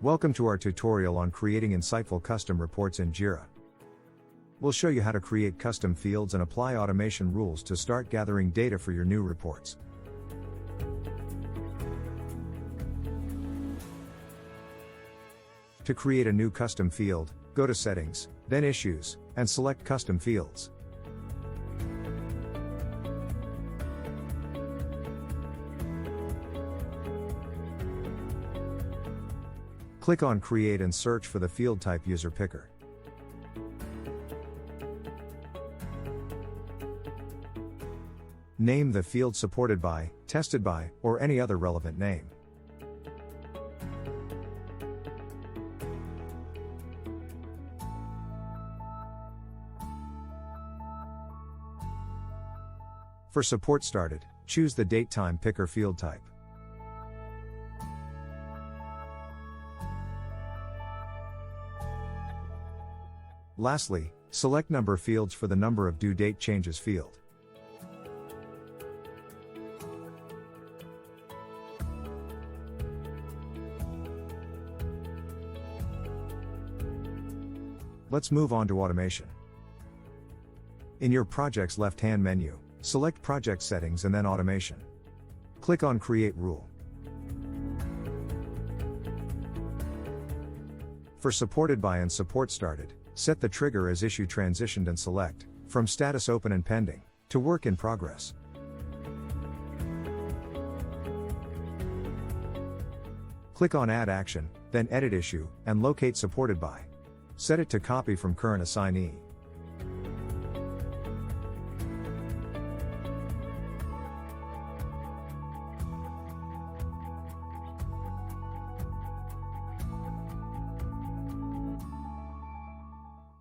Welcome to our tutorial on creating insightful custom reports in Jira. We'll show you how to create custom fields and apply automation rules to start gathering data for your new reports. To create a new custom field, go to Settings, then Issues, and select Custom Fields. Click on Create and search for the field type User Picker. Name the field supported by, tested by, or any other relevant name. For support started, choose the Date-Time Picker field type. Lastly, select Number fields for the Number of Due Date Changes field. Let's move on to automation. In your project's left-hand menu, select Project Settings and then Automation. Click on Create Rule. For Supported by and Support Started, set the trigger as Issue Transitioned and select, from Status Open and Pending, to Work in Progress. Click on Add Action, then Edit Issue, and locate Supported by. Set it to Copy from Current Assignee.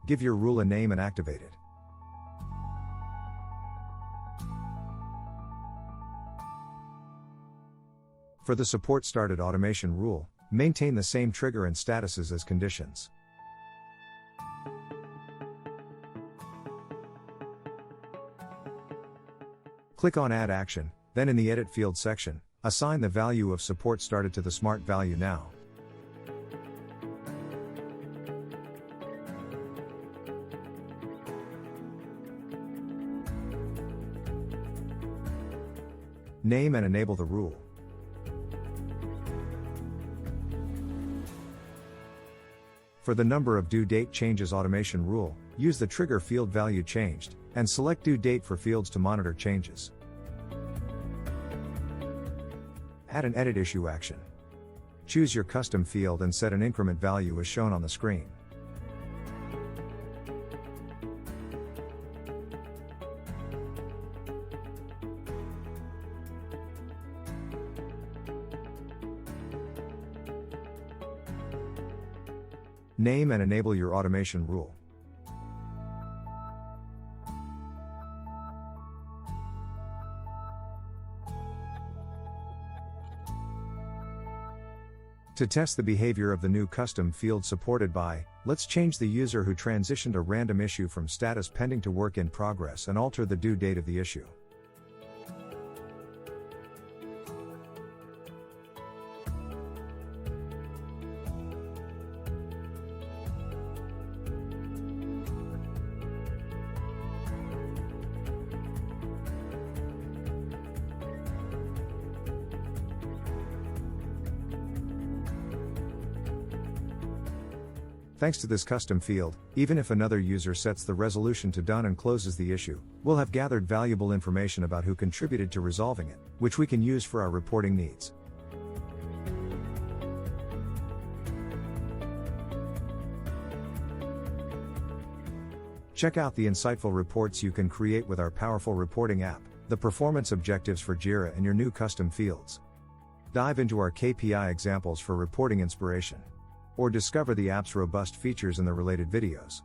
Give your rule a name and activate it. For the Support Started automation rule, maintain the same trigger and statuses as conditions. Click on Add Action, then in the Edit Field section, assign the value of Support Started to the Smart Value Now. Name and enable the rule. For the Number of Due Date Changes automation rule, use the Trigger Field Value Changed, and select Due Date for fields to monitor changes. Add an Edit Issue action. Choose your custom field and set an increment value as shown on the screen. Name and enable your automation rule. To test the behavior of the new custom field supported by, let's change the user who transitioned a random issue from status pending to work in progress and alter the due date of the issue. Thanks to this custom field, even if another user sets the resolution to Done and closes the issue, we'll have gathered valuable information about who contributed to resolving it, which we can use for our reporting needs. Check out the insightful reports you can create with our powerful reporting app, the performance objectives for Jira and your new custom fields. Dive into our KPI examples for reporting inspiration. Or discover the app's robust features in the related videos.